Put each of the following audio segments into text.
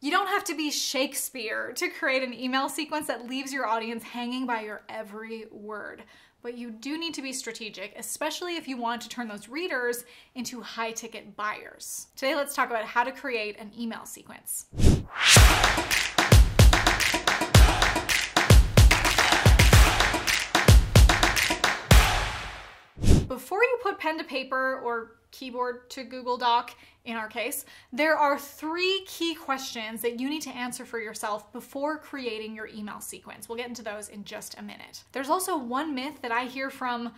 You don't have to be Shakespeare to create an email sequence that leaves your audience hanging by your every word. But you do need to be strategic, especially if you want to turn those readers into high-ticket buyers. Today, let's talk about how to create an email sequence. Before you put pen to paper or keyboard to Google Doc, in our case, there are 3 key questions that you need to answer for yourself before creating your email sequence. We'll get into those in just a minute. There's also one myth that I hear from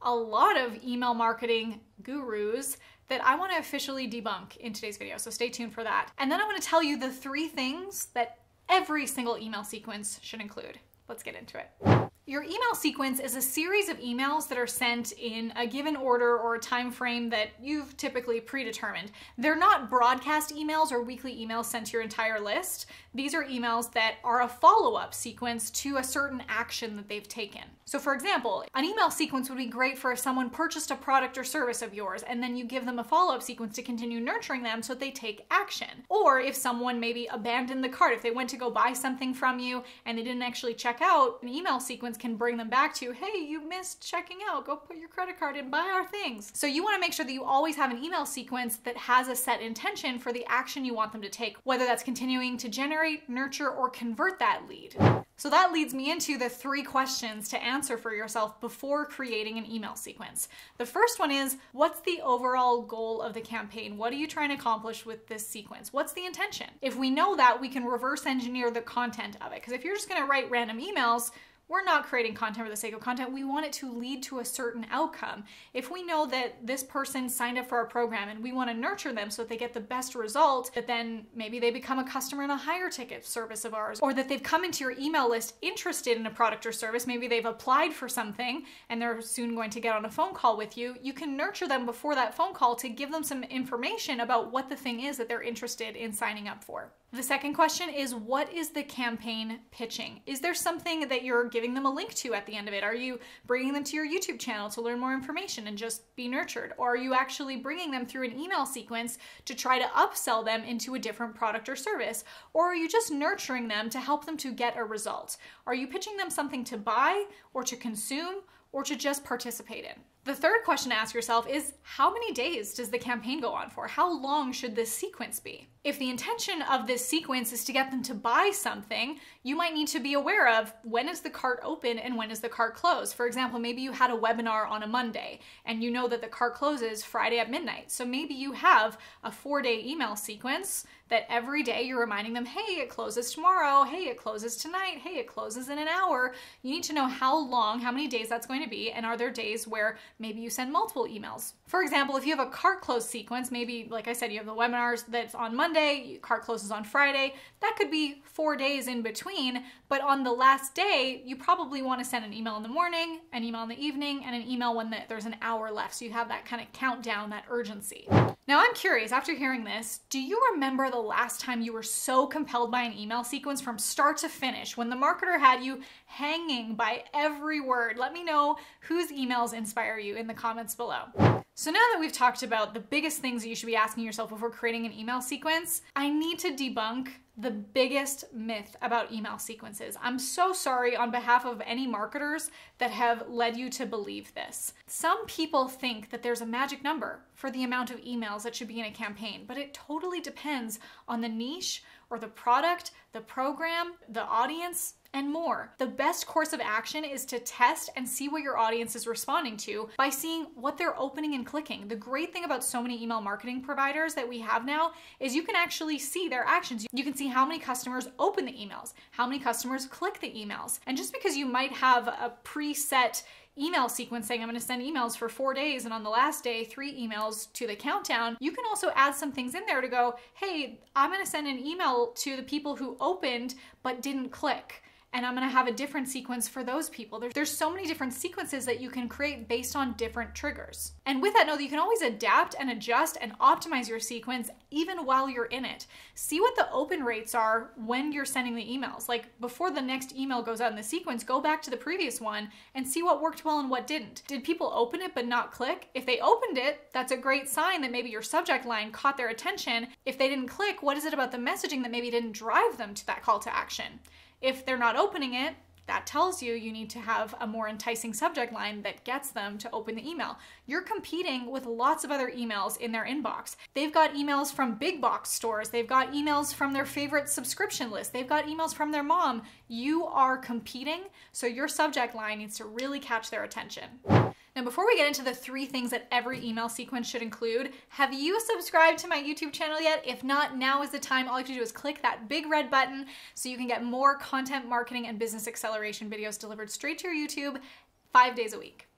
a lot of email marketing gurus that I want to officially debunk in today's video, so stay tuned for that. And then I want to tell you the 3 things that every single email sequence should include. Let's get into it. Your email sequence is a series of emails that are sent in a given order or a time frame that you've typically predetermined. They're not broadcast emails or weekly emails sent to your entire list. These are emails that are a follow-up sequence to a certain action that they've taken. So for example, an email sequence would be great for if someone purchased a product or service of yours and then you give them a follow-up sequence to continue nurturing them so that they take action. Or if someone maybe abandoned the cart, if they went to go buy something from you and they didn't actually check out, an email sequence can bring them back to, hey, you missed checking out, go put your credit card in, buy our things. So you want to make sure that you always have an email sequence that has a set intention for the action you want them to take, whether that's continuing to generate, nurture, or convert that lead. So that leads me into the 3 questions to answer for yourself before creating an email sequence. The first one is, what's the overall goal of the campaign? What are you trying to accomplish with this sequence? What's the intention? If we know that, we can reverse engineer the content of it. Because if you're just going to write random emails, we're not creating content for the sake of content. We want it to lead to a certain outcome. If we know that this person signed up for our program and we want to nurture them so that they get the best result, that then maybe they become a customer in a higher ticket service of ours, or that they've come into your email list interested in a product or service, maybe they've applied for something and they're soon going to get on a phone call with you, you can nurture them before that phone call to give them some information about what the thing is that they're interested in signing up for. The second question is, what is the campaign pitching? Is there something that you're giving them a link to at the end of it? Are you bringing them to your YouTube channel to learn more information and just be nurtured? Or are you actually bringing them through an email sequence to try to upsell them into a different product or service? Or are you just nurturing them to help them to get a result? Are you pitching them something to buy or to consume or to just participate in? The third question to ask yourself is, how many days does the campaign go on for? How long should this sequence be? If the intention of this sequence is to get them to buy something, you might need to be aware of when is the cart open and when is the cart closed. For example, maybe you had a webinar on a Monday and you know that the cart closes Friday at midnight. So maybe you have a 4-day email sequence that every day you're reminding them, hey, it closes tomorrow, hey, it closes tonight, hey, it closes in an hour. You need to know how long, how many days that's going to be, and are there days where maybe you send multiple emails. For example, if you have a cart close sequence, maybe, like I said, you have the webinars that's on Monday, cart closes on Friday, that could be 4 days in between, but on the last day, you probably want to send an email in the morning, an email in the evening, and an email when there's an hour left, so you have that kind of countdown, that urgency. Now I'm curious, after hearing this, do you remember the last time you were so compelled by an email sequence from start to finish, when the marketer had you hanging by every word? Let me know whose emails inspire you in the comments below. So now that we've talked about the biggest things that you should be asking yourself before creating an email sequence, I need to debunk the biggest myth about email sequences. I'm so sorry on behalf of any marketers that have led you to believe this. Some people think that there's a magic number for the amount of emails that should be in a campaign, but it totally depends on the niche or the product, the program, the audience, and more. The best course of action is to test and see what your audience is responding to by seeing what they're opening and clicking. The great thing about so many email marketing providers that we have now is you can actually see their actions. You can see how many customers open the emails, how many customers click the emails. And just because you might have a preset email sequence saying I'm going to send emails for 4 days and on the last day 3 emails to the countdown, you can also add some things in there to go, hey, I'm going to send an email to the people who opened but didn't click. and I'm gonna have a different sequence for those people. There's so many different sequences that you can create based on different triggers. And with that, know that you can always adapt and adjust and optimize your sequence even while you're in it. See what the open rates are when you're sending the emails. Like before the next email goes out in the sequence, go back to the previous one and see what worked well and what didn't. Did people open it but not click? If they opened it, that's a great sign that maybe your subject line caught their attention. If they didn't click, what is it about the messaging that maybe didn't drive them to that call to action? If they're not opening it, that tells you you need to have a more enticing subject line that gets them to open the email. You're competing with lots of other emails in their inbox. They've got emails from big box stores. They've got emails from their favorite subscription list. They've got emails from their mom. You are competing, so your subject line needs to really catch their attention. Now, before we get into the 3 things that every email sequence should include, have you subscribed to my YouTube channel yet? If not, now is the time. All you have to do is click that big red button so you can get more content marketing and business acceleration videos delivered straight to your YouTube 5 days a week.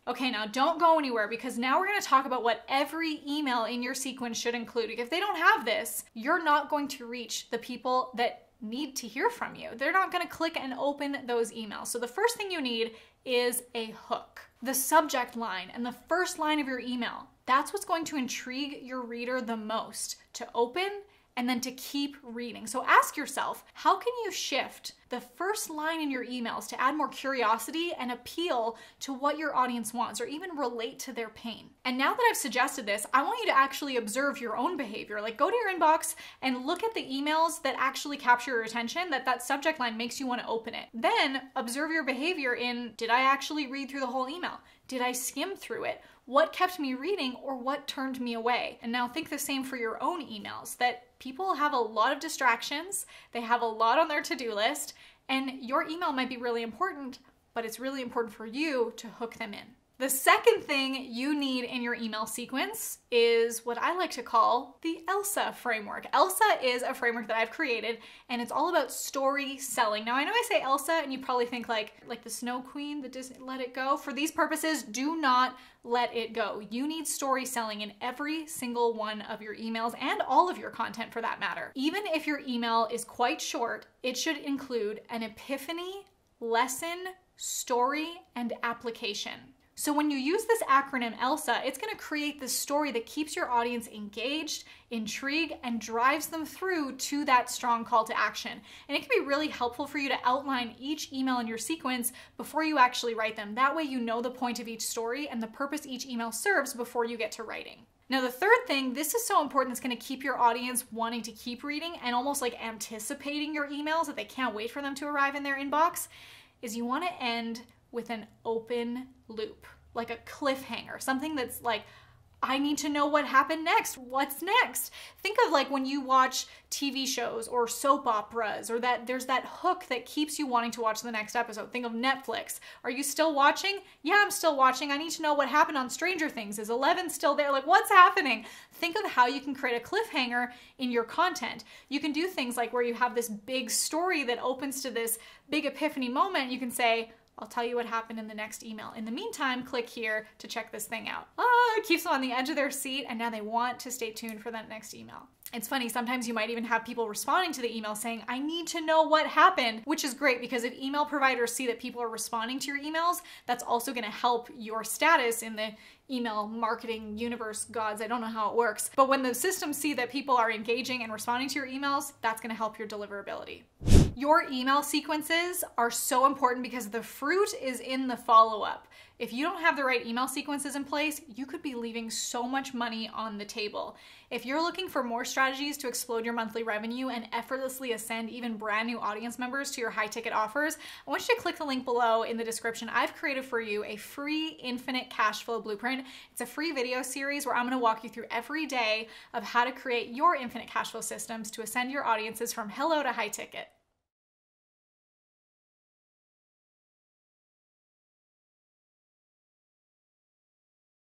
Okay, now don't go anywhere, because now we're going to talk about what every email in your sequence should include. If they don't have this, you're not going to reach the people that need to hear from you. They're not going to click and open those emails. So the first thing you need is a hook. The subject line and the first line of your email. That's what's going to intrigue your reader the most to open and then to keep reading. So ask yourself, how can you shift the first line in your emails to add more curiosity and appeal to what your audience wants, or even relate to their pain? And now that I've suggested this, I want you to actually observe your own behavior. Like, go to your inbox and look at the emails that actually capture your attention, that subject line makes you want to open it. Then observe your behavior in, did I actually read through the whole email? Did I skim through it? What kept me reading, or what turned me away? And now think the same for your own emails, that people have a lot of distractions, they have a lot on their to-do list, and your email might be really important, but it's really important for you to hook them in. The second thing you need in your email sequence is what I like to call the ELSA framework. ELSA is a framework that I've created, and it's all about story selling. Now, I know I say ELSA and you probably think like the Snow Queen, the Disney Let It Go. For these purposes, do not let it go. You need story selling in every single one of your emails, and all of your content for that matter. Even if your email is quite short, it should include an epiphany, lesson, story, and application. So when you use this acronym ELSA, it's going to create this story that keeps your audience engaged, intrigued, and drives them through to that strong call to action. And it can be really helpful for you to outline each email in your sequence before you actually write them. That way you know the point of each story and the purpose each email serves before you get to writing. Now, the third thing, this is so important, it's going to keep your audience wanting to keep reading and almost like anticipating your emails, that they can't wait for them to arrive in their inbox, is you want to end with an open loop, like a cliffhanger, something that's like, I need to know what happened next. What's next? Think of like when you watch TV shows or soap operas, or that there's that hook that keeps you wanting to watch the next episode. Think of Netflix. Are you still watching? Yeah, I'm still watching. I need to know what happened on Stranger Things. Is 11 still there? Like, what's happening? Think of how you can create a cliffhanger in your content. You can do things like where you have this big story that opens to this big epiphany moment. You can say, I'll tell you what happened in the next email. In the meantime, click here to check this thing out. It keeps them on the edge of their seat, and now they want to stay tuned for that next email. It's funny, sometimes you might even have people responding to the email saying, I need to know what happened, which is great, because if email providers see that people are responding to your emails, that's also going to help your status in the email marketing universe gods. I don't know how it works, but when the systems see that people are engaging and responding to your emails, that's going to help your deliverability. Your email sequences are so important because the fruit is in the follow-up. If you don't have the right email sequences in place, you could be leaving so much money on the table. If you're looking for more strategies to explode your monthly revenue and effortlessly ascend even brand new audience members to your high ticket offers, I want you to click the link below in the description. I've created for you a free infinite cash flow blueprint. It's a free video series where I'm going to walk you through every day of how to create your infinite cash flow systems to ascend your audiences from hello to high ticket.